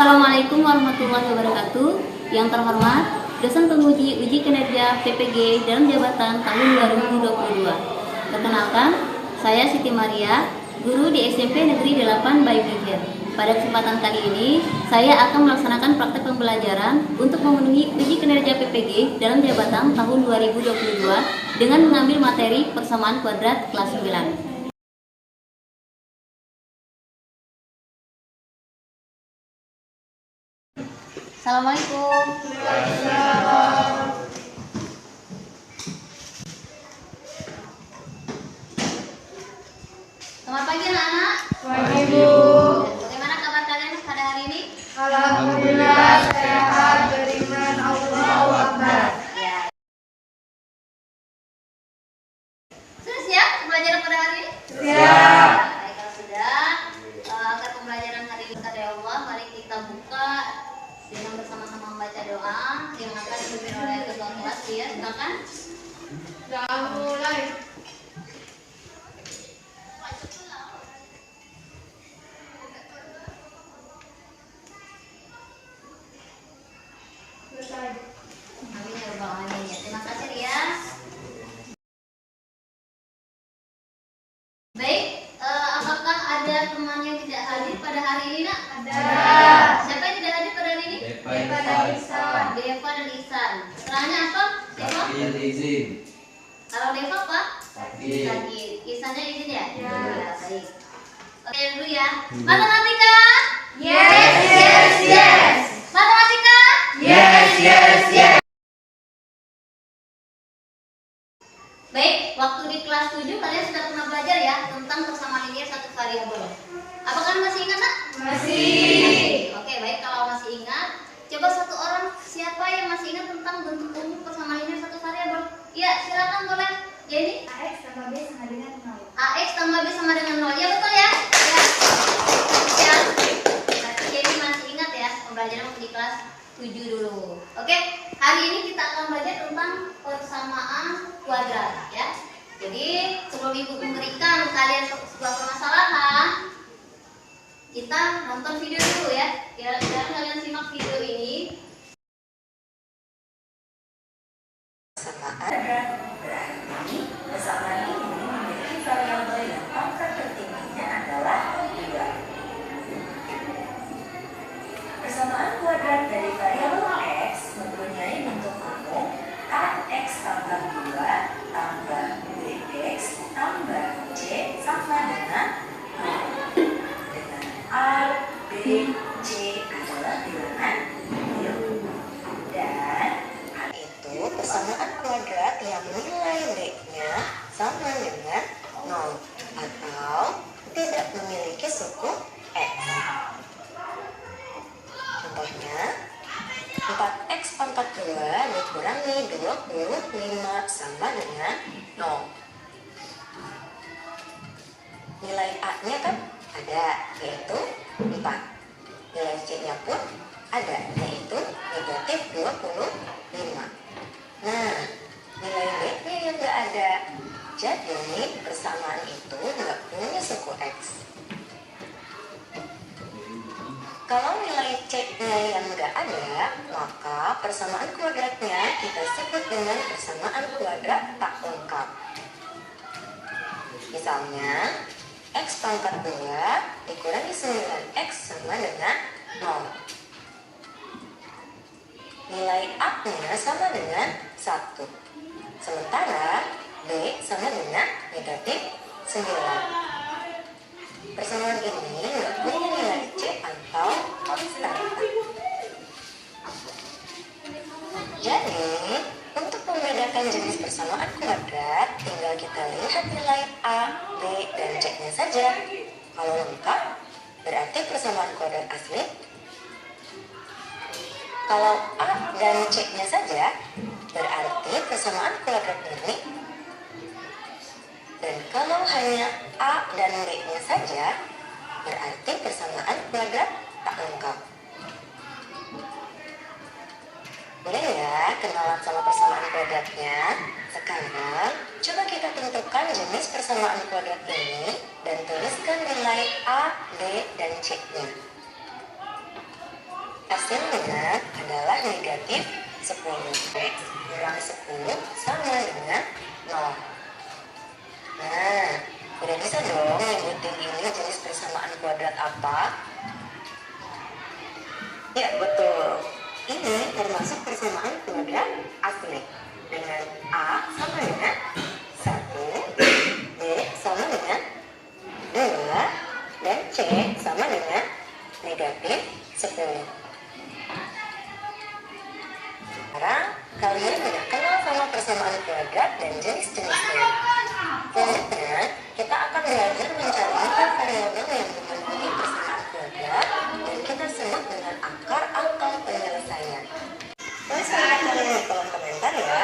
Assalamualaikum warahmatullahi wabarakatuh. Yang terhormat, dosen penguji uji kinerja PPG dalam jabatan tahun 2022. Perkenalkan, saya Siti Maria, guru di SMP Negeri 8 Bayuhir. Pada kesempatan kali ini, saya akan melaksanakan praktek pembelajaran untuk memenuhi uji kinerja PPG dalam jabatan tahun 2022 dengan mengambil materi persamaan kuadrat kelas 9. Assalamualaikum. Selamat pagi anak-anak. Pagi, Bu. Bagaimana kabar kalian pada hari ini? Alhamdulillah sehat, beriman, Allahu Akbar. Ya. Sudah siap pembelajaran pada hari ini? Siap. Baik, kalau sudah, agar pembelajaran hari ini kata Allah, mari kita buka dengan bersama-sama membaca doa yang akan dipimpin oleh ketua kelas. Ya, silakan. Sudah mulai. Amin ya rabbal alamin. Terima kasih Rias. Baik, apakah ada teman yang tidak hadir pada hari ini, Nak? Ada. Siapa yang tidak hadir pada hari ini? Deva dan Ihsan. Deva dan Ihsan. Keterangannya apa? Deva? izin. Kalau Deva apa? Sakit. Sakit. Ihsannya izin ya? Ya. Baik. Oke dulu ya. Matematika? Yes, yes, yes. Matematika? Yes, yes, yes. Baik, waktu di kelas 7 kalian sudah pernah belajar ya tentang persamaan linear satu variabel. Apakah kalian masih ingat, Nak? Masih. Oke, baik, kalau masih ingat, coba satu orang siapa yang masih ingat tentang bentuk umum persamaan linear satu variabel? Iya, silakan boleh. Jenny? AX tambah B sama dengan 0. AX tambah B sama dengan 0. Ya, betul ya? Ya. Ya. Berarti Jenny masih ingat ya pembelajaran waktu di kelas 7 dulu. Oke, hari ini kita akan belajar tentang persamaan kuadrat ya. Jadi sebelum ibu memberikan kalian sebuah permasalahan, kita nonton video dulu ya. Kira-kira kalian simak video ini. Berarti persamaan ini memiliki variabel yang pangkat tertingginya adalah 2. Persamaan kuadrat dari variabel x mempunyai bentuk umum ax tambah 2 tambah bx tambah c sama dengan 0. Dengan a, b, c adalah bilangan real. Dan itu persamaan kuadrat yang nilai b-nya sama dengan 0 atau tidak memiliki suku x. Contohnya, 4x pangkat 2 dikurangi 25 sama dengan 0. Nilai a-nya kan ada, yaitu 4. Nilai c-nya pun ada, yaitu negatif 25. Nah, nilai b-nya yang nggak ada. Jadi, persamaan itu nggak punya suku x. Kalau nilai c-nya yang nggak ada, maka persamaan kuadratnya kita sebut dengan persamaan kuadrat tak lengkap. Misalnya, x pangkat 2 dikurangi 9x sama dengan 0. Nilai a-nya sama dengan 1. Sementara b sama dengan negatif 9. Persamaan ini nggak punya nilai c atau konstanta. Jadi, untuk membedakan jenis persamaan kuadrat, tinggal kita lihat nilai a, b, dan c-nya saja. Kalau lengkap, berarti persamaan kuadrat asli. Kalau a dan c-nya saja, berarti persamaan kuadrat ini. Dan kalau hanya a dan b-nya saja, berarti persamaan kuadrat tak lengkap. Boleh ya kenalan sama persamaan kuadratnya? Sekarang, coba kita tentukan jenis persamaan kuadrat ini dan tuliskan nilai a, b, dan c-nya. Hasilnya adalah negatif 10. X kurang 10 sama dengan 0. Nah, udah bisa dong nyebutin ini jenis persamaan kuadrat apa? Ya, betul. Ini termasuk persamaan kuadrat asli. Dengan A sama dengan 1, B sama dengan 2, dan C sama dengan negatif 10. Sekarang kalian sudah kenal sama persamaan kuadrat dan jenis-jenisnya. Selanjutnya, kita akan belajar mencari variabel yang memenuhi persamaan kuadrat dan kita sebut dengan akar atau penyelesaian. Tuliskan kalian di kolom komentar ya.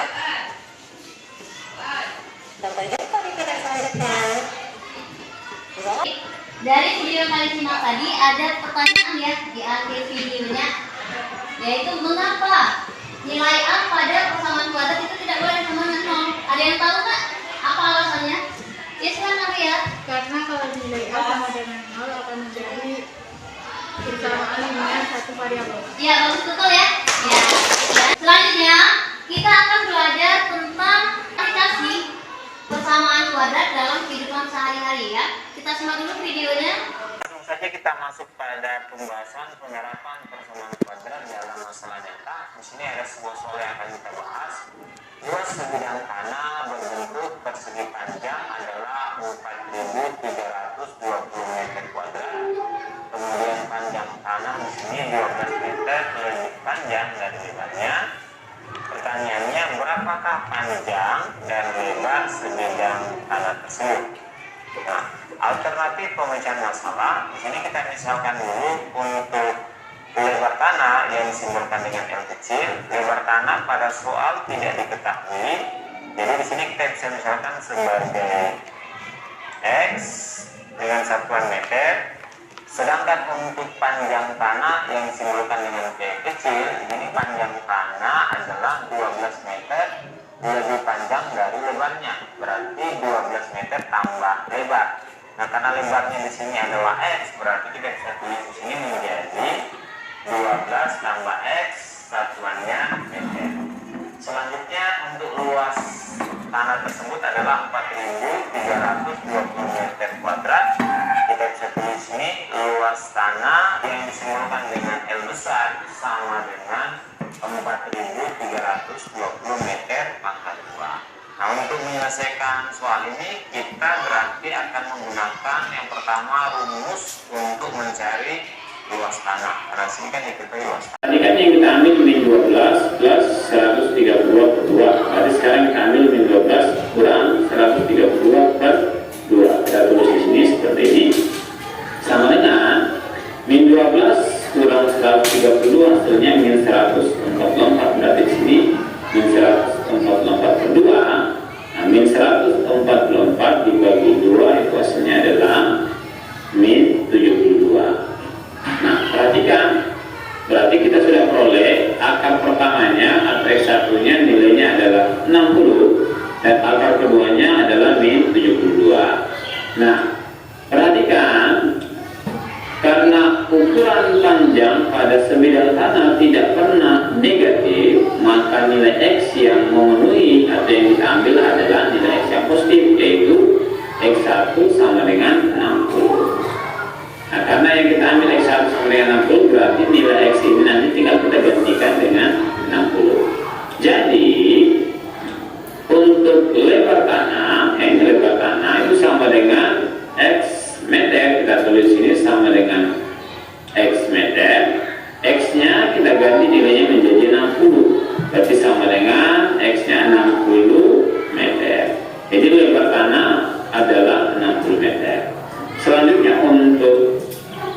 Sampai jumpa di video selanjutnya. Dari video yang kalian simak tadi ada pertanyaan ya di akhir videonya, yaitu mengapa nilai A pada persamaan kuadrat itu tidak boleh sama dengan 0? Ada yang tahu nggak apa alasannya? Ya silakan ya. Karena kalau nilai A sama dengan 0 akan menjadi persamaan dengan satu variabel. Ya, bagus betul ya. Ya. Selanjutnya kita akan belajar tentang aplikasi persamaan kuadrat dalam kehidupan sehari-hari ya. Kita simak dulu videonya. Langsung saja kita masuk pada pembahasan penerapan persamaan kuadrat dalam masalah data. Di sini ada sebuah soal yang akan kita bahas. Luas sebidang tanah berbentuk persegi panjang adalah 4.320 meter kuadrat. Kemudian panjang tanah di sini 12 meter lebih panjang dari lebarnya. Pertanyaannya, berapakah panjang dan lebar sebidang tanah tersebut? Nah, alternatif pemecahan masalah di sini kita misalkan dulu untuk lebar tanah yang disimbolkan dengan L kecil. Lebar tanah pada soal tidak diketahui, jadi di sini kita bisa misalkan sebagai X dengan satuan meter. Sedangkan untuk panjang tanah yang disimbolkan dengan P kecil, ini panjang tanah adalah 12 meter lebih panjang dari lebarnya, berarti 12 meter tambah lebar. Nah, karena lebarnya di sini adalah X, berarti kita bisa tulis di sini menjadi 12 tambah X, satuannya meter. Selanjutnya untuk luas tanah tersebut adalah 4.320 meter kuadrat. Kita bisa tulis ini luas tanah yang disimbolkan dengan L besar sama dengan 4.320 meter pangkat 2. Nah, untuk menyelesaikan soal ini kita berarti akan menggunakan yang pertama rumus untuk mencari luas tanah. Karena sini kan diketahui luas tanah. Tadi kan yang kita ambil min 12 plus 132 per 2. Berarti sekarang kita ambil min 12 kurang 132 per 2. Kita tulis di sini seperti ini. Sama dengan min 12 kurang 132 hasilnya min 144. Berarti di sini min 144 per 2. Nah, min 144 dibagi 2 itu hasilnya adalah min 72. Nah, perhatikan, berarti kita sudah peroleh akar pertamanya, akar X1-nya nilainya adalah 60 dan akar keduanya adalah min 72. Nah, perhatikan, karena ukuran panjang pada sebidang tanah tidak pernah negatif, maka nilai X yang memenuhi atau yang kita ambil adalah nilai X yang positif, yaitu X1 sama dengan 60. Nah, karena yang kita ambil X1 sama dengan 60, berarti nilai X ini nanti tinggal kita gantikan dengan 60. Jadi, untuk lebar tanah, ini lebar tanah itu sama dengan X meter. Kita tulis ini sama dengan X meter. X-nya kita ganti nilainya menjadi 60. Berarti sama dengan X-nya 60 meter. Jadi lebar tanah adalah 60 meter. Selanjutnya untuk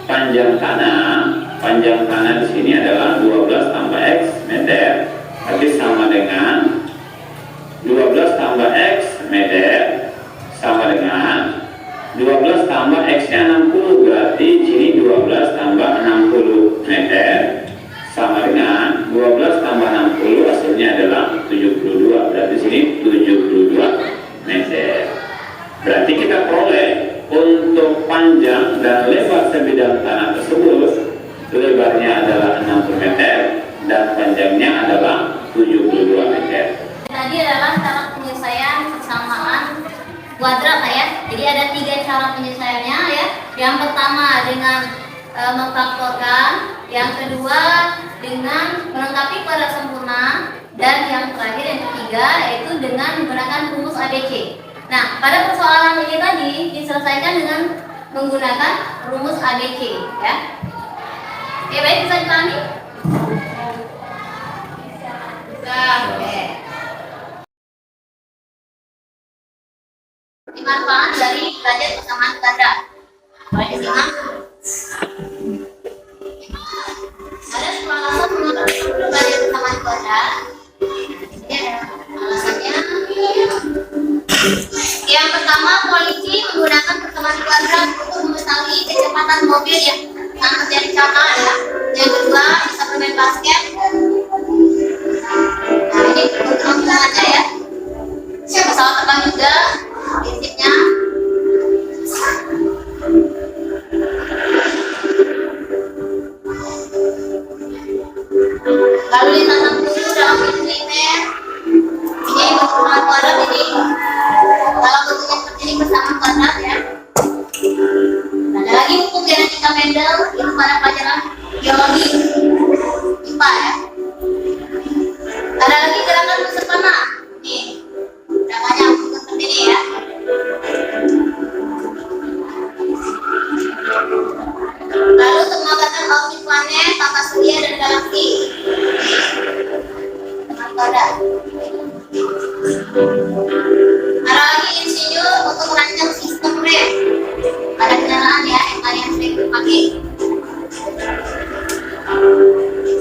panjang tanah di sini adalah 12 tambah X meter, berarti sama dengan 12 tambah X meter sama dengan 12 tambah X-nya 60, berarti di sini 12 tambah 60 meter sama dengan 12 tambah 60 hasilnya adalah 72, berarti di sini 72 meter. Berarti kita peroleh untuk panjang dan lebar sebidang tanah tersebut, lebarnya adalah 60 meter. Yang kedua dengan melengkapi kuadrat sempurna. Dan yang terakhir, yang ketiga, yaitu dengan menggunakan rumus ABC. Nah, pada persoalan ini tadi diselesaikan dengan menggunakan rumus ABC, ya. Oke, baik, bisa dipahami? Bisa, oke. Manfaat dari belajar persamaan kuadrat. Baik, simak. Ada 10 alasan mengapa perlu belajar persamaan kuadrat. Alasannya, yang pertama, polisi menggunakan persamaan kuadrat untuk mengetahui kecepatan mobil yang terjadi kecelakaan, ya. Yang kedua, bisa bermain basket. Nah, ini untuk aja, ya. Pesawat terbang juga prinsipnya. Lalu lintasan buku dalam militer. Ini persamaan kuadrat ini. Kalau bentuknya seperti ini persamaan kuadrat, ya. Ada lagi hukum genetika Mendel, itu pada pelajaran biologi IPA, ya. Ada lagi gerakan busur panah. Nih, gerakannya seperti ini, ya. Lalu untuk mengatakan orbit planet, tata surya dan galaksi. Kuadrat. Ada lagi insinyur untuk merancang sistem rem pada kendaraan, ya, yang kalian sering pakai.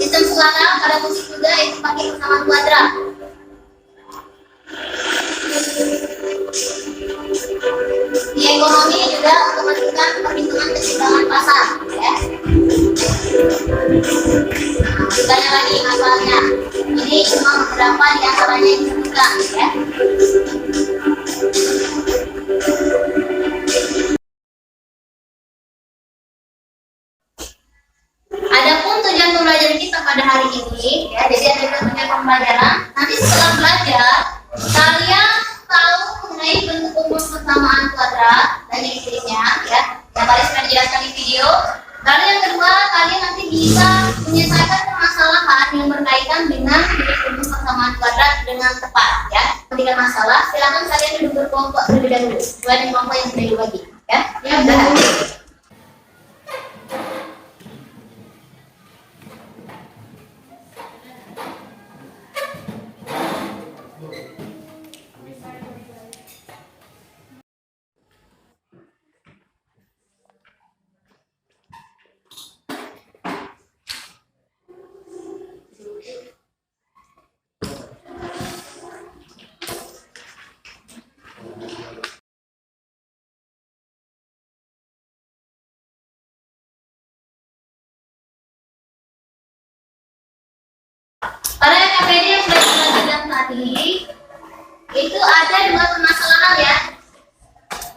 Sistem suara pada musik juga itu pakai persamaan kuadrat. Di ekonomi juga untuk menentukan perhitungan keseimbangan pasar, ya. Banyak lagi masalahnya. Ini cuma beberapa di antaranya yang disebutkan, ya. Adapun tujuan pembelajaran kita pada hari ini, ya, jadi ada tujuan pembelajaran. Nanti setelah belajar, kalian tahu mengenai bentuk umum persamaan kuadrat dan yang sejenisnya, ya, yang tadi sudah dijelaskan di video. Lalu yang kedua, kalian nanti bisa menyelesaikan permasalahan yang berkaitan dengan bentuk umum persamaan kuadrat dengan tepat, ya. Ketika masalah, silakan kalian duduk berkelompok terlebih dahulu, sesuai dengan kelompok yang sudah dibagi, ya. Ya, benar. Pada KPD yang sudah kita belajar tadi, itu ada dua permasalahan, ya.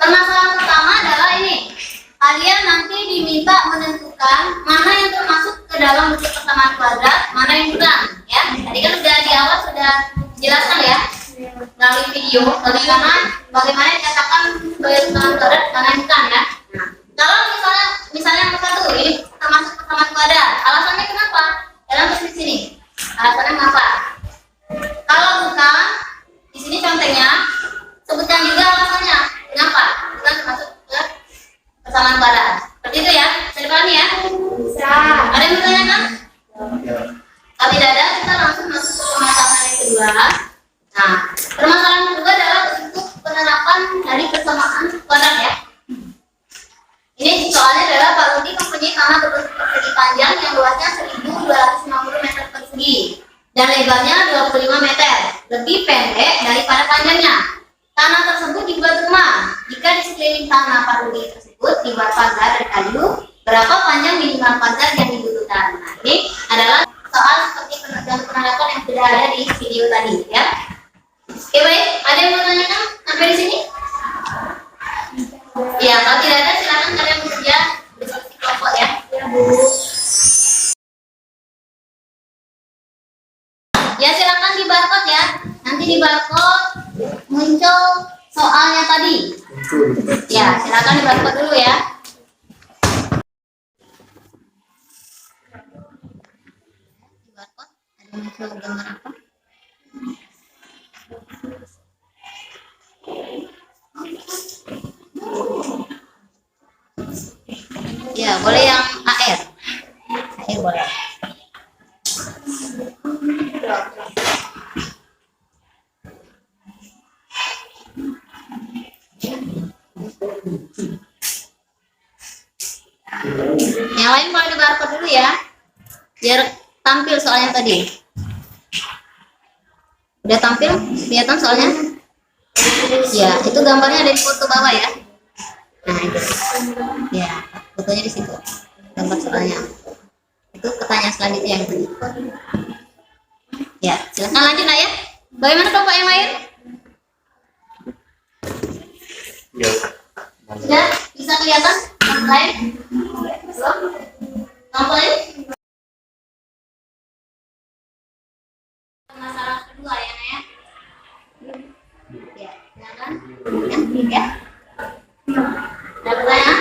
Permasalahan pertama adalah ini. Kalian nanti diminta menentukan mana yang termasuk ke dalam bentuk persamaan kuadrat, mana yang bukan, ya. Tadi kan sudah di awal sudah jelaskan, ya, melalui video bagaimana dikatakan sebagai persamaan kuadrat, mana yang bukan, ya. Nah, kalau misalnya nomor 1 ini termasuk persamaan kuadrat, alasannya kenapa? Dalam tulis sini. Alasannya mengapa? Kalau bukan, di sini contohnya sebutkan juga alasannya kenapa bukan termasuk ke persamaan kuadrat. Seperti itu, ya. Bisa dipahami, ya? Bisa. Ada yang bertanyakan? Kalau tidak ada, kita langsung masuk ke permasalahan yang kedua. Nah, permasalahan kedua adalah untuk penerapan dari persamaan kuadrat, ya. Ini soalnya adalah Pak Rudi mempunyai tanah berbentuk persegi panjang yang luasnya 1.250 meter persegi dan lebarnya 25 meter, lebih pendek daripada panjangnya. Tanah tersebut dibuat rumah. Jika di sekeliling tanah Pak Rudi tersebut dibuat pagar dari kayu, berapa panjang minimal pagar yang dibutuhkan? Nah, ini adalah soal seperti penerapan yang sudah ada di video tadi, ya. Oke, baik. Ada yang mau tanyakan sampai di sini? Ya, kalau tidak ada silakan kalian bekerja diskusi kelompok, ya. Ya, Bu. Ya, silakan di barcode, ya. Nanti di barcode muncul soalnya tadi. Ya, silakan di barcode dulu, ya. Muncul gambar apa? Ya, boleh yang AR. AR boleh. Yang lain boleh di barcode dulu ya, biar tampil soalnya tadi. Udah tampil, kelihatan soalnya? Ya, itu gambarnya ada di foto bawah ya. Nah itu, ya fotonya di situ, gambar soalnya. Itu pertanyaan selanjutnya yang tadi. Ya, silakan lanjut nak ya. Bagaimana kelompok yang lain? Sudah bisa kelihatan yang lain? Belum? Kelompok lain? Masalah kedua ya nak ya. Ya, silakan. Ya. Ada pertanyaan?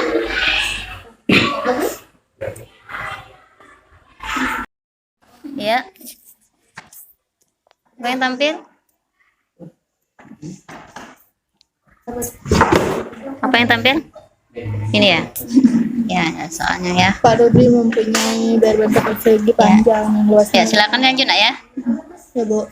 Bagus. Ya. Apa yang tampil? Apa yang tampil? Ini ya. Ya, soalnya ya. Pak Dodi mempunyai berbentuk persegi panjang yang luasnya. Ya, silakan lanjut nak ya. Ya, Bu.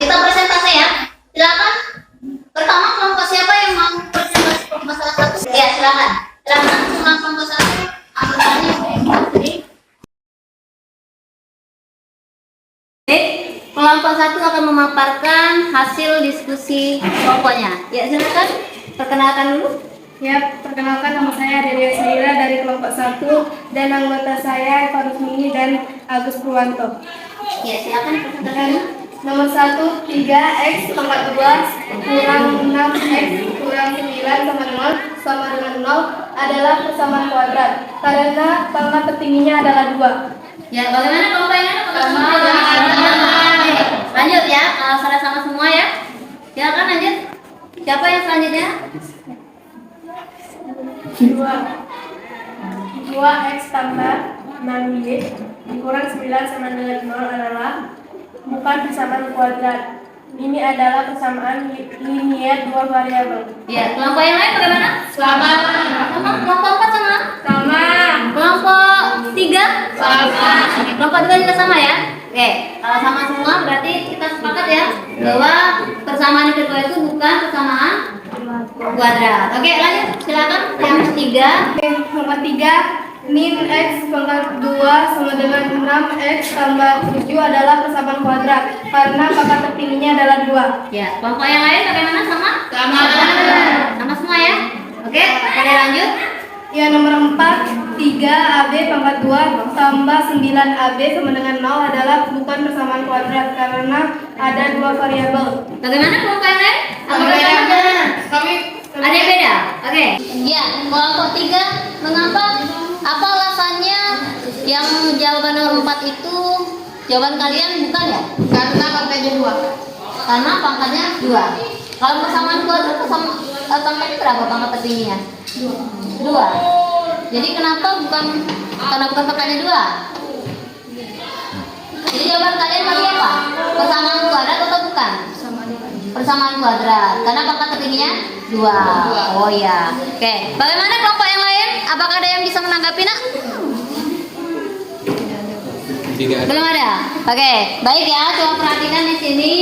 Kita presentasi ya. Silakan. Pertama kelompok siapa yang mau presentasi masalah satu? Ya, silakan. Silakan semua kelompok satu. Anggotanya. Kelompok satu akan memaparkan hasil diskusi kelompoknya. Ya, silakan. Perkenalkan dulu. Ya, perkenalkan nama saya Delia Saira dari kelompok 1 dan anggota saya Eva Rusmini dan Agus Purwanto. Ya, silakan presentasinya. Nomor 1, 3x pangkat 2 kurang 6x kurang 9 sama dengan 0 adalah persamaan kuadrat karena pangkat tertingginya adalah 2. Ya, bagaimana kelompok yang lain? Sama. Lanjut ya, kalau sudah sama semua ya. Silakan lanjut. Siapa yang selanjutnya? 2x tambah 6y dikurang 9 sama dengan 0 adalah bukan persamaan kuadrat. Ini adalah persamaan linier dua variabel. Ya, kelompok yang lain bagaimana? Sama. Sama. Kelompok 4 sama? Sama. Kelompok 3? Sama. Oke, kelompok 2 juga sama ya? Oke, kalau sama semua berarti kita sepakat ya bahwa persamaan yang kedua itu bukan persamaan kuadrat. Oke, lanjut. Silakan yang ketiga. Nomor 3, min x pangkat 2 sama dengan 6x tambah 7 adalah persamaan kuadrat karena pangkat tertingginya adalah 2. Ya, kelompok yang lain bagaimana? Sama? Sama. Sama semua ya? Oke, boleh lanjut. Ya, nomor 4, 3ab pangkat 2 tambah 9ab sama dengan 0 adalah bukan persamaan kuadrat karena ada dua variabel. Bagaimana kelompok yang lain? Apakah sama? Kami Ada yang beda? Oke. Ya, kelompok 3 mengapa? Apa alasannya yang jawaban nomor 4 itu jawaban kalian bukan ya? karena pangkatnya 2. Karena pangkatnya 2. Kalau persamaan kuadrat pangkatnya berapa pangkat tertingginya? 2. Jadi kenapa bukan karena bukan pangkatnya 2? Jadi jawaban kalian tadi apa? Persamaan kuadrat atau bukan? Persamaan kuadrat. Karena pangkat tertingginya 2. Oh ya. Oke. Bagaimana kelompok yang lain? Apakah ada yang bisa menanggapi nak? Belum ada. Oke. Baik ya. Coba perhatikan di sini.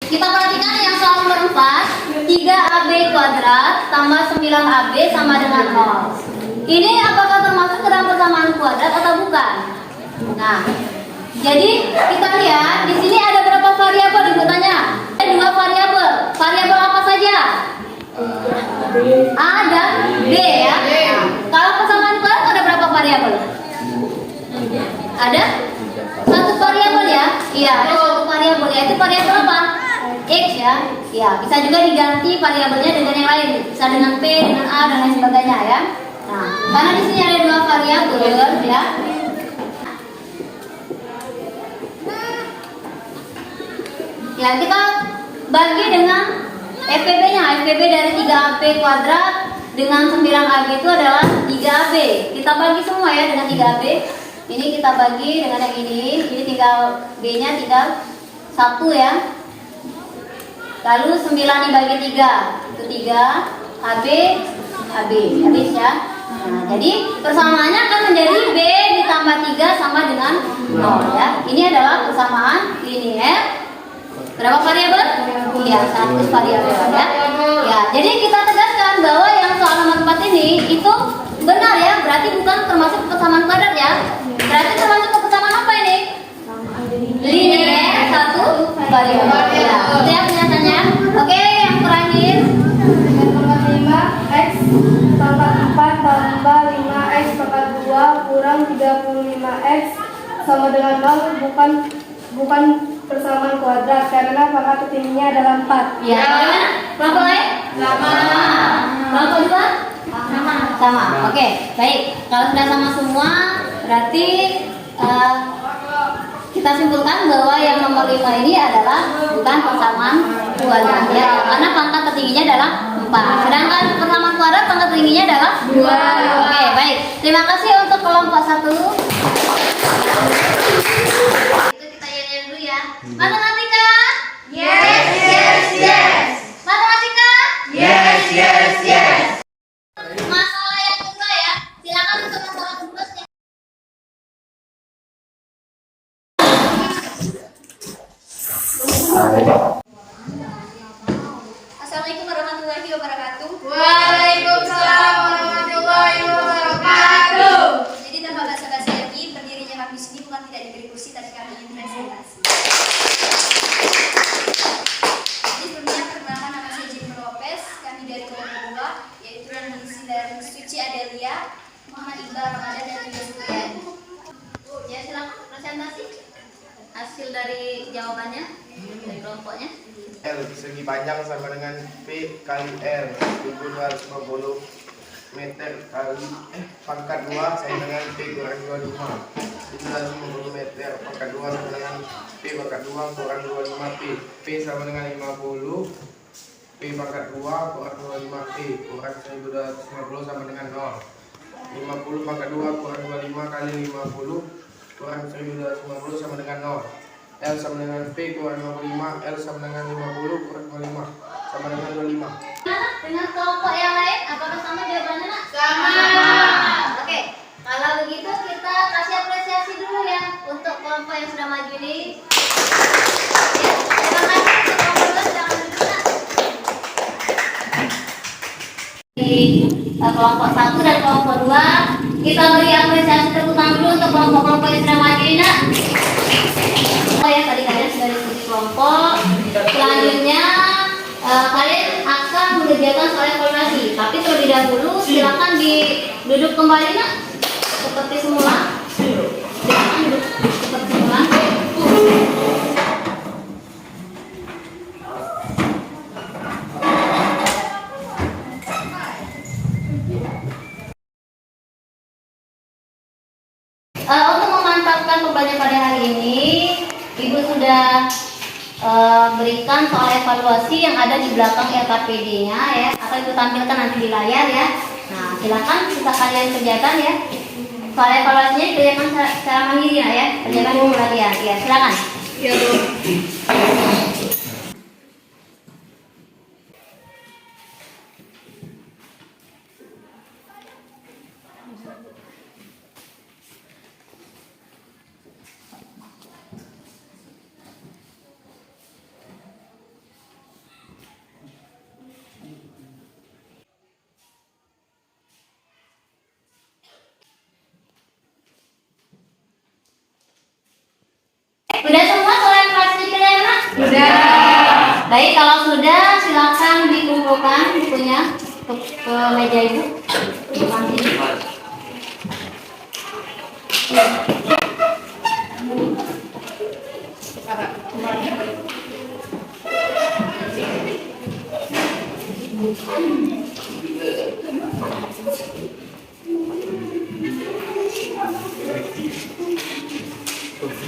Kita perhatikan yang soal nomor 4. 3ab kuadrat tambah 9ab sama dengan 0. Ini apakah termasuk ke dalam persamaan kuadrat atau bukan? Nah, jadi kita lihat di sini ada berapa variabel dibutuhkannya? Ada 2 variabel. Variabel apa saja? A dan B ya. Kalau persamaan kuadrat ada berapa variabel? Ada satu variabel ya. Iya, ada satu variabel ya. Itu variabel apa? X ya. Ya, bisa juga diganti variabelnya dengan yang lain. Bisa dengan P, dengan A dan lain sebagainya ya. Nah, karena di sini ada dua variabel ya. Ya, kita bagi dengan FPB-nya. FPB dari 3AB kuadrat dengan 9AB itu adalah 3AB. Kita bagi semua ya dengan 3AB. Ini kita bagi dengan yang ini. Ini tinggal B-nya tinggal 1 ya. Lalu 9 dibagi 3. Itu 3 AB AB. Habis ya. Nah, jadi persamaannya akan menjadi B ditambah 3 sama dengan 0 ya. Ini adalah persamaan linear. Berapa variabel? Iya, 100 variabel ya. Ya, jadi kita tegaskan bahwa yang soal nomor 4 ini itu benar ya, berarti bukan termasuk persamaan kuadrat ya. Berarti termasuk persamaan apa ini? Linear 1 variabel. Ya, itu ya penjelasannya. Oke, yang terakhir. Nomor 5 X pangkat 4 tambah 5X pangkat 2 kurang 35X sama dengan 0 bukan persamaan kuadrat karena pangkat tertingginya adalah 4. Ya, kelompok lain? Sama. Kelompok dua? Sama. Oke, baik. Kalau sudah sama semua, berarti kita simpulkan bahwa yang nomor 5 ini adalah bukan persamaan kuadrat ya, karena pangkat tertingginya adalah 4. Sedangkan persamaan kuadrat pangkat tertingginya adalah 2. Oke, baik. Terima kasih untuk kelompok 1. Itu kita lihat dulu ya. Matematika? Yes. Matematika? Yes. Masalah yang kedua ya. Silakan untuk masalah kedua. Assalamualaikum warahmatullahi wabarakatuh. Waalaikumsalam warahmatullahi wabarakatuh. Jadi tanpa basa-basi lagi, berdirinya kami di sini bukan tidak diberi kursi, tapi kami ingin presentasi. Jadi sebelumnya perkenalkan, nama saya Jennifer Lopez, kami dari kelompok 2, yaitu yang diisi dari Suci Adelia, Muhammad Iqbal Ramadan dan juga Supriyan. Ya, silakan presentasi hasil dari jawabannya dari kelompoknya. L segi panjang sama dengan P kali R 1250 meter kali pangkat 2 sama dengan P kurang 25 1250 meter pangkat 2 sama dengan P pangkat 2 kurang 25 P sama dengan 50 P pangkat 2 kurang 25 P kurang 1250 sama dengan 0 50 pangkat 2 kurang 25 kali 50 kurang 1250 sama dengan 0 L sama dengan P kurang 55, L sama dengan 50 kurang 25 sama dengan 25. Dengan kelompok yang lain, apakah sama jawabannya nak? Sama. Oke, kalau begitu kita kasih apresiasi dulu ya untuk kelompok yang sudah maju ini. Ya, terima kasih untuk kelompok dua sudah maju dulu nak. Di kelompok 1 dan kelompok 2 kita beri apresiasi tepuk tangan dulu untuk kelompok-kelompok yang sudah maju ini nak. Oh ya, tadi kalian sudah diskusi kelompok. Selanjutnya kalian akan mengerjakan soal evaluasi. Tapi terlebih dahulu silakan duduk kembali nak, seperti semula. Silakan duduk seperti semula. Untuk memantapkan pembelajaran pada hari ini, Ibu sudah berikan soal evaluasi yang ada di belakang LKPD-nya ya, atau Ibu tampilkan nanti di layar ya. Nah, silakan kita kalian kerjakan ya. Soal evaluasinya dikerjakan secara mandiri ya, kerjakan di pelajaran. Ya, silakan. Ya, Bu. Sudah semua soal evaluasi kalian nak? Sudah. Baik, kalau sudah silakan dikumpulkan bukunya ke meja Ibu. Di sini.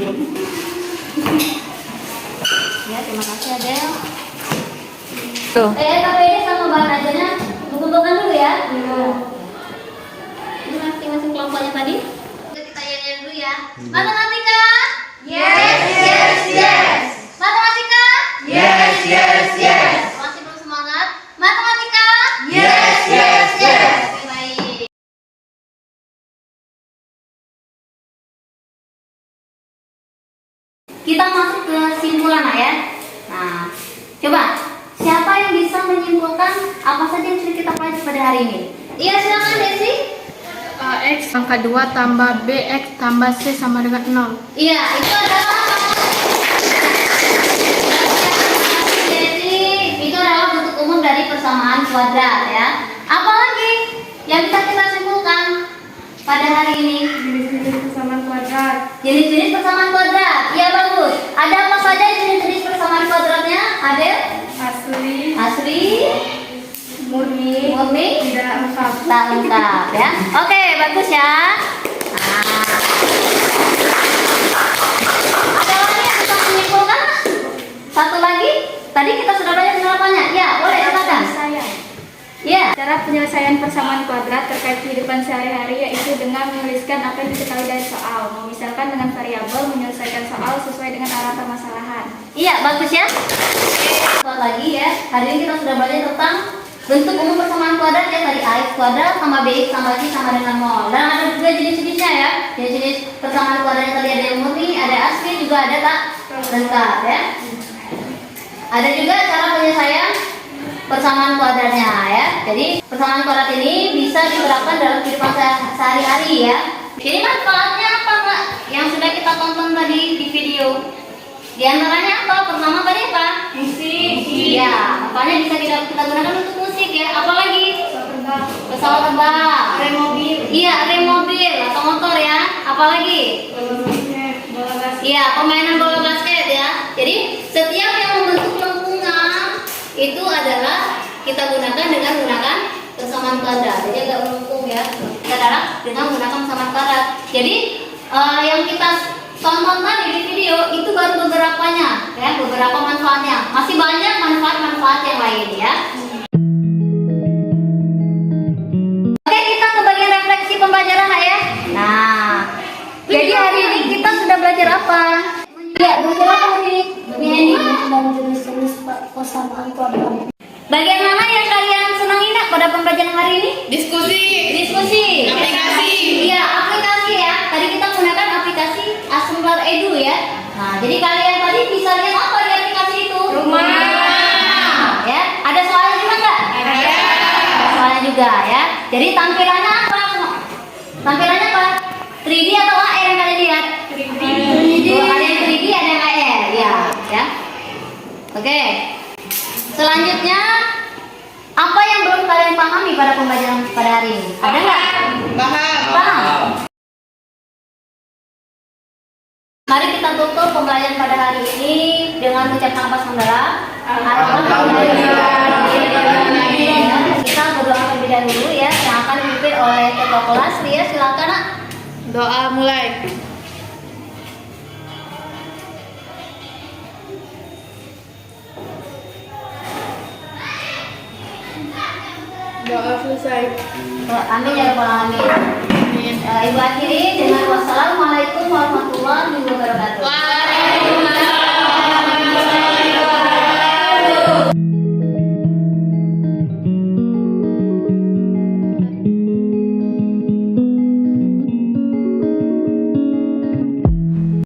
Ya, terima kasih Adel. Tuh. Tapi ini sama bahan ajarnya kumpulkan dulu ya. Ini masing-masing kelompoknya tadi. Kita nyanyi dulu ya. Matematika. Yes. Matematika. Yes. Masih belum semangat. Matematika. Yes. Oke, baik. Kita masuk ke simpulan ya. Nah, coba siapa yang bisa menyimpulkan apa saja yang sudah kita pelajari pada hari ini? Iya, silakan Desi. X angka 2 tambah BX tambah C sama dengan 0. Iya, itu adalah Desi. Itu adalah bentuk umum dari persamaan kuadrat ya. Apalagi yang bisa kita simpulkan pada hari ini? Jenis-jenis persamaan kuadrat. Jenis-jenis persamaan kuadrat. Iya, bagus. Ada apa saja jenis-jenis persamaan kuadratnya? Ada asli, Murni. Tidak lengkap. tak lengkap ya. Oke, bagus ya. Nah. Ada lagi yang bisa menyimpulkan? Satu lagi. Tadi kita sudah belajar penerapannya. Ya, boleh silakan. Ya. Cara penyelesaian persamaan kuadrat terkait kehidupan sehari-hari yaitu dengan menuliskan apa yang diketahui dari soal. Misalkan dengan variabel menyelesaikan soal sesuai dengan arah permasalahan. Iya, bagus ya. Oke, lagi ya. Hari ini kita sudah belajar tentang bentuk umum persamaan kuadrat ya, tadi ax kuadrat sama bx sama c sama dengan 0. Dan ada juga jenis-jenisnya ya. Jenis-jenis persamaan kuadrat yang tadi ada yang murni, ada asli, juga ada tak lengkap ya. Ada juga cara penyelesaian persamaan kuadratnya ya. Jadi persamaan kuadrat ini bisa diterapkan dalam kehidupan sehari-hari ya. Jadi manfaatnya apa Kak? Yang sudah kita tonton tadi di video. Di antaranya apa? Pertama tadi apa? Musik. Iya, makanya bisa kita gunakan untuk musik ya. Apalagi? Pesawat terbang. Rem mobil. Iya, rem mobil atau motor ya. Apalagi? Bola basket. Iya, permainan bola basket ya. Jadi setiap yang membentuk lengkungan itu adalah kita gunakan dengan menggunakan persamaan kuadrat. Jadi agak melengkung ya. Kita adalah dengan menggunakan persamaan kuadrat. Jadi yang kita tonton tadi di video itu baru beberapanya ya, beberapa manfaatnya. Masih banyak manfaat-manfaat yang lain ya. Oke, kita ke bagian refleksi pembelajaran ya. Nah, jadi hari ini kita sudah belajar apa? Ya, belajar apa hari ini? Jenis persamaan kuadrat. Bagian mana yang kalian senangi nak pada pembelajaran hari ini? Diskusi. Aplikasi. Iya, aplikasi ya. Tadi kita menggunakan aplikasi Asemblar Edu ya. Nah, jadi kalian tadi bisa lihat apa di aplikasi itu? Rumah. Ya, ada soalnya juga nggak? Ada soalnya juga ya. Jadi tampilannya apa? Tampilannya apa? 3D atau AR yang kalian lihat? 3D. Oh, ada yang 3D, ada yang AR. Ya. Oke. Selanjutnya, apa yang belum kalian pahami pada pembelajaran pada hari ini? Ada nggak? Paham. Mari kita tutup pembelajaran pada hari ini dengan mengucapkan hamdalah. Alhamdulillah. Kita berdoa terlebih dahulu ya, yang akan dipimpin oleh ketua kelas. Ria, silakan nak. Doa mulai. Doa selesai. Amin ya rabbal alamin. Ibu akhiri dengan wassalamualaikum warahmatullahi wabarakatuh.